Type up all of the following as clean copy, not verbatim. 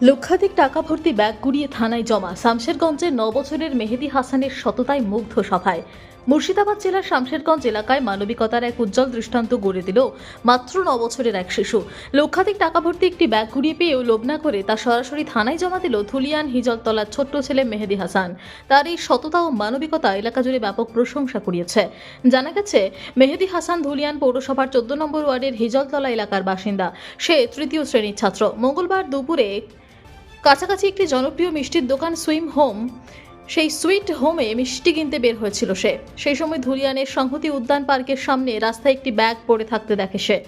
লক্ষাধিক টাকা ভর্তি ব্যাগ গুড়িয়ে থানায় জমা। শামশেরগঞ্জের 9 বছরের মেহেদী হাসানের সততায় মুগ্ধ সভায়। মুর্শিদাবাদ জেলার শামশেরগঞ্জ এলাকায় মানবিকতার এক উজ্জ্বল দৃষ্টান্ত গড়ে দিল মাত্র 9 বছরের এক শিশু। লক্ষাধিক টাকা ভর্তি একটি ব্যাগ কুড়িয়ে পেয়েও লোভ না করে তা সরাসরি থানায় জমা দিল ধুলিয়ান হিজলতলার ছোট্ট ছেলে মেহেদী হাসান। তার এই সততা ও মানবিকতা এলাকা জুড়ে ব্যাপক প্রশংসা কুড়িয়েছে। জানা গেছে, মেহেদী হাসান ধুলিয়ান পৌরসভার 14 নম্বর ওয়ার্ডের হিজলতলা এলাকার বাসিন্দা। সে তৃতীয় শ্রেণীর ছাত্র। মঙ্গলবার দুপুরে কাছাকাছি একটি জনপ্রিয় মিষ্টির দোকান সেই সুইট হোমে মিষ্টি কিনতে বের হয়েছিল সে। সেই সময় ধুলিয়ানের সংহতি উদ্যান পার্কের সামনে রাস্তায় একটি ব্যাগ পড়ে থাকতে দেখে সে।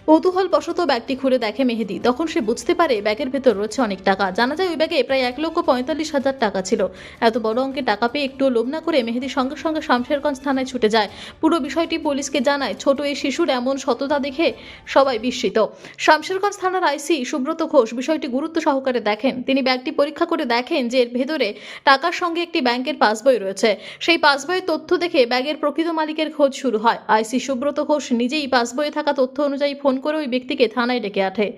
কৌতূহল বশত ব্যাগটি খুলে দেখে মেহেদী। তখন সে বুঝতে পারে ব্যাগের ভেতর রয়েছে অনেক টাকা। জানা যায় ওই ব্যাগে প্রায় 1,45,000 টাকা ছিল। এত বড় অঙ্কের টাকা পেয়ে একটু লোভ না করে মেহেদী সঙ্গে সঙ্গে শামশেরগঞ্জ থানায় ছুটে যায়। পুরো বিষয়টি পুলিশকে জানায়। ছোট এই শিশুর এমন সততা দেখে সবাই বিস্মিত। শামশেরগঞ্জ থানার আইসি সুব্রত ঘোষ বিষয়টি গুরুত্ব সহকারে দেখেন। তিনি ব্যাগটি পরীক্ষা করে দেখেন যে এর ভেতরে টাকার সঙ্গে একটি ব্যাংকের পাসবই রয়েছে। সেই পাসবইয়ের তথ্য দেখে ব্যাগের প্রকৃত মালিকের খোঁজ শুরু হয়। আইসি সুব্রত ঘোষ নিজেই পাসবইয়ে থাকা তথ্য অনুযায়ী ফোন করে ওই ব্যক্তিকে থানায় ডেকে আনে।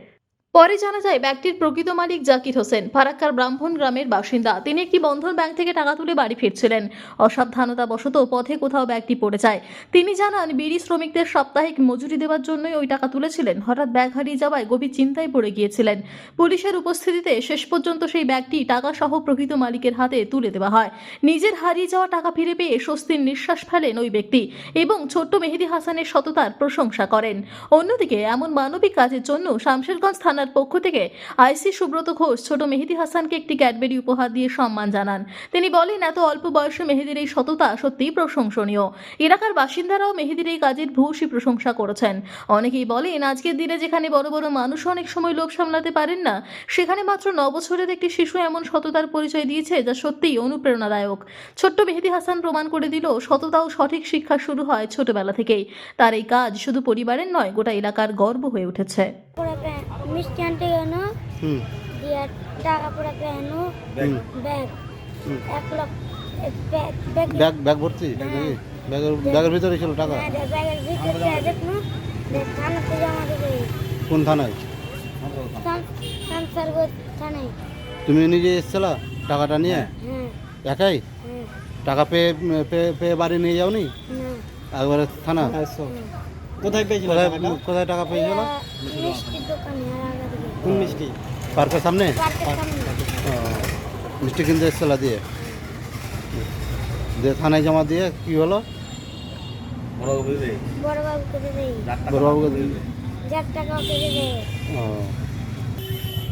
পরে জানা যায় ব্যাগটির প্রকৃত মালিক জাকির হোসেন, ফারাক্কার ব্রাহ্মণ গ্রামের বাসিন্দা। তিনি একটি বন্ধন ব্যাংক থেকে টাকা তুলে বাড়ি ফিরছিলেন। অসাবধানতাবশত পথে কোথাও ব্যাগটি পড়ে যায়। তিনি জানান, বিড়ি শ্রমিকদের সাপ্তাহিক মজুরি দেওয়ার জন্যই ওই টাকা তুলেছিলেন। হঠাৎ ব্যাগ হারিয়ে যাওয়ায় গভীর চিন্তায় পড়ে গিয়েছিলেন। পুলিশের উপস্থিতিতে শেষ পর্যন্ত সেই ব্যাগটি টাকা সহ প্রকৃত মালিকের হাতে তুলে দেওয়া হয়। নিজের হারিয়ে যাওয়া টাকা ফিরে পেয়ে স্বস্তির নিঃশ্বাস ফেলেন ওই ব্যক্তি এবং ছোট্ট মেহেদী হাসানের সততার প্রশংসা করেন। অন্যদিকে এমন মানবিক কাজের জন্য শামশেরগঞ্জ থানার পক্ষ থেকে আইসি সুব্রত ঘোষ ছোট মেহেদী হাসানকে একটি ক্যাডবেরি উপহার দিয়ে সম্মান জানান। তিনি বলেন, এত অল্প বয়সে মেহেদীর এই সততা সত্যিই প্রশংসনীয়। এলাকার বাসিন্দারাও মেহেদীর এই কাজের ভূয়সী প্রশংসা করেছেন। অনেকেই বলেন, আজকের দিনে যেখানে বড় বড় মানুষ অনেক সময় লোভ সামলাতে পারেন না, সেখানে মাত্র 9 বছরের একটি শিশু এমন সততার পরিচয় দিয়েছে যা সত্যিই অনুপ্রেরণাদায়ক। ছোট্ট মেহেদী হাসান প্রমাণ করে দিল, সততা ও সঠিক শিক্ষা শুরু হয় ছোটবেলা থেকেই। তার এই কাজ শুধু পরিবারের নয়, গোটা এলাকার গর্ব হয়ে উঠেছে। মিষ্টি আনতে গেল দিয়ে টাকা পড়াতে আনো ব্যাগ 1 লাখ ব্যাগ ভর্তি ব্যাগের ভিতরে ছিল টাকা। ব্যাগের ভিতরে দেখুন থানাতে জমা দেবে। কোন থানায়? শামশেরগঞ্জ থানায়। তুমি নিজে এসেছিলা টাকাটা নিয়ে? হ্যাঁ একাই টাকা পেয়ে পেয়ে বাড়ি নিয়ে যাওনি? না একবারে থানা? কোথায় পেয়েছিল? কোথায় টাকা পেয়েছিল? মিষ্টির দোকানে কোন মিষ্টি? পার্কের সামনে? পার্কের সামনে। ও, মিষ্টি কিনতে এসেছিলা দিয়ে থানায় জমা দিয়ে কি হলো? বড়বাবুকে দেবে। বড়বাবুকে দিল। 1 টাকা ওকে দেবে। ও,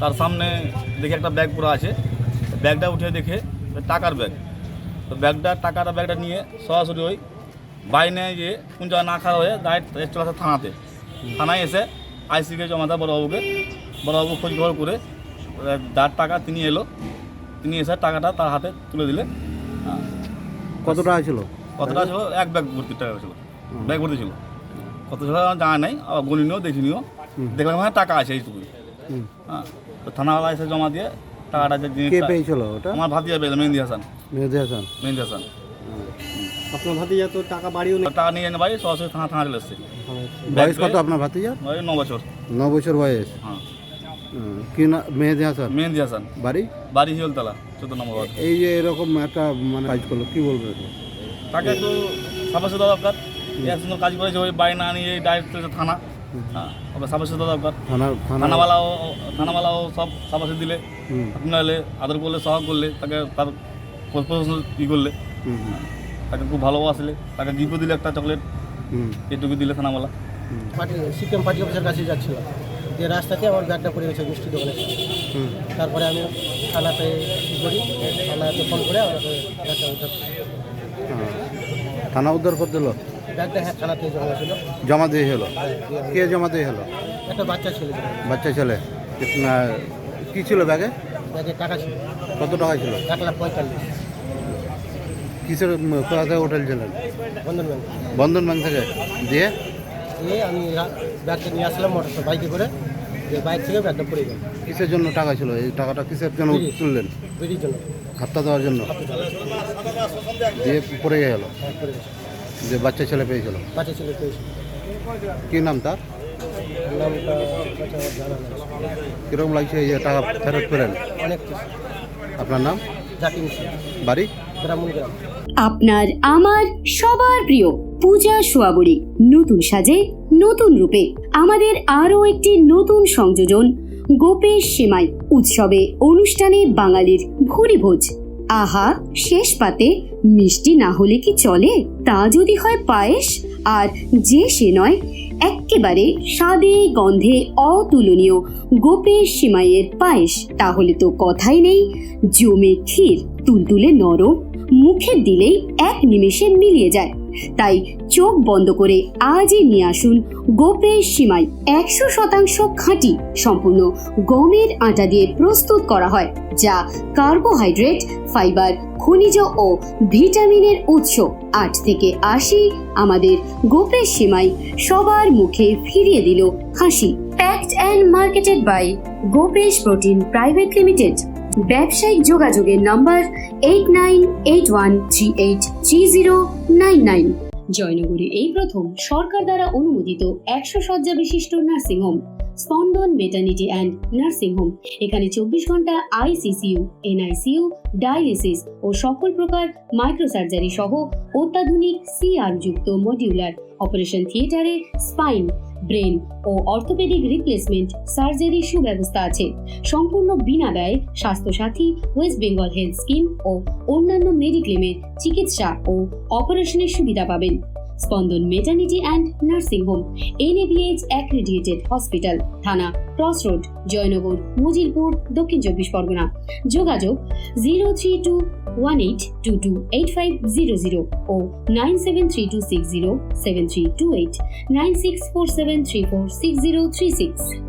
তার সামনে দেখে একটা ব্যাগ পুরো আছে। ব্যাগটা উঠে দেখে টাকার ব্যাগ। তো ব্যাগটা নিয়ে সরাসরি ওই বাইনে গিয়ে কোন জায়গায় না খাওয়া হয়ে ডাইরেক্ট চলে আসে থানাতে। থানায় এসে আইসিকে জমা দেয় বড়বাবু খোঁজ খবর করে যার টাকা তিনি এসে টাকাটা তার হাতে তুলে দিলে। কত টাকা ছিল? কতটা ছিল? 1 ব্যাগ ভর্তি টাকা ছিল। ব্যাগ ভর্তি ছিল। কত ছিল জানা নাই, আবার গণিনিও দেখিনিও। দেখলাম হ্যাঁ টাকা আছে এইটুকুই। হ্যাঁ, তো থানাওয়ালা এসে জমা দিয়ে টাকাটা যে কে জিনিসটা পেয়েছিল ওটা? আমার ভাতিজা পেয়েছে, মেহেদী হাসান। মেহেদী হাসান। আপনার ভাতিজা তো টাকা বাড়িও নেই। টাকা নিয়ে এনে বাড়ি সরাসরি থানা চলে এসছে। বয়স কত আপনার ভাতিজার? 9 বছর। 9 বছর বয়স। হ্যাঁ, কি না? মেহেদী হাসান। মেহেদী হাসান, বাড়ি হিজলতলা 14 নম্বর ওয়ার্ড। এই যে এরকম একটা মানে কাজ করলো, কি বলবো এটা? তাকে একটু সাবাসে দেওয়া দরকার। এত সুন্দর কাজ করেছে, ওই বাড়ি না নিয়ে ডাইরেক্ট থানা। হ্যাঁ, ওকে সাবাসে দেওয়া দরকার। থানাওয়ালাও সব সাবাসে দিলে, নাহলে আদর করলে, সহগ করলে, তাকে তার প্রশংসা ই করলে, তাকে খুব ভালোবাসলে, তাকে গিফটও দিলে একটা চকলেট, এটুকু দিলে থানাওয়ালা। সিকিম পার্টি অফিসের কাছে যাচ্ছিল, যে রাস্তাতে আমার ব্যাগটা পড়ে গেছে মিষ্টি দোকানে। তারপরে আমি থানাতে কী করি, থানাতে ফোন করে আমাকে ব্যাগটা উদ্ধার। থানা উদ্ধার করে দিল ব্যাগটা? হ্যাঁ, থানাতে জমা ছিল। জমা দিয়ে হলো? কে জমা দিয়ে হলো? একটা বাচ্চা ছিল। বাচ্চা ছেলে। কি ছিল ব্যাগে? ব্যাগে টাকা ছিল। কত টাকা ছিল? 1,45,000। কিসের কোথা থেকে হোটেল ছিলেন? বন্ধন ব্যাংক। বন্ধন ব্যাংক থেকে দিয়ে আমি ব্যাগটা নিয়ে আসলাম বাইকে করে, যে বাইক থেকে ব্যাগটা পড়ে গেল। কিসের জন্য টাকা ছিল? এই টাকাটা কিসের জন্য তুললেন? বেরির জন্য, হাপ্তা দেওয়ার জন্য। দিয়ে পড়ে গেল। হ্যাঁ, পড়ে গেছে। যে বাচ্চা ছেলে পেয়েছিল। বাচ্চা ছেলে পেয়েছে। কি নাম তার? নামটা কাছে আমার জানা নেই। কিরকম লাগছে এই যে টাকা ফেরত পেলেন? অনেক কিছু। আপনার নাম, জাকির সিং, বাড়ি? ব্রাহ্মণগ্রাম। আপনার আমার সবার প্রিয় পূজা সোয়াবুড়ি নতুন সাজে নতুন রূপে আমাদের আরো একটি নতুন সংযোজন গোপেশ সেমাই উৎসবে অনুষ্ঠানে বাঙালির ভুরি ভোজ। আহা, শেষ পাতে মিষ্টি না হলে কি চলে? তা যদি হয় পায়েস, আর যে সে নয় এক্কেবারে স্বাদে গন্ধে অতুলনীয় গোপেশ সেমাইয়ের পায়েস, তাহলে তো কথাই নেই। জমে ক্ষীর, তুলতুলে নরম, মুখে দিলেই এক নিমেষে মিলিয়ে যায়। তাই চোখ বন্ধ করে আজই নিয়ে আসুন গোপেশ সিমাই। 100% খাঁটি, সম্পূর্ণ গমের আটা দিয়ে প্রস্তুত করা হয়, যা কার্বোহাইড্রেট, ফাইবার, খনিজ ও ভিটামিনের উৎস। 8 থেকে 80 আমাদের গোপেশ সিমাই সবার মুখে ফিরিয়ে দিল হাসি। Packed and marketed by Gopesh Protein Private Limited. ব্যবসায়িক যোগাযোগের নম্বর 8981383099। জয়নগরে এই প্রথম সরকার দ্বারা অনুমোদিত 100 শয্যা বিশিষ্ট নার্সিংহোম স্পন্দন মেটার্নিটি অ্যান্ড নার্সিং হোম। এখানে 24 ঘন্টা আইসিসিইউ, এনআইসিইউ, ডায়ালিসিস ও সকল প্রকার মাইক্রোসার্জারি সহ অত্যাধুনিক সিআর যুক্ত মডিউলার অপারেশন থিয়েটারে স্পাইন, ব্রেন ও অর্থোপেডিক রিপ্লেসমেন্ট সার্জারির সুব্যবস্থা আছে। সম্পূর্ণ বিনা ব্যয় Swasthya Sathi, West Bengal health scheme ও অন্যান্য মেডিক্লেমের চিকিৎসা ও অপারেশনের সুবিধা পাবেন। Spandan maternity and nursing home, NABH accredited hospital, Thana cross road, Joynagar, Mozilpur, Dakshin 24 Pargana. যোগাযোগ 0321822850 ও 9732607328, 9647346036।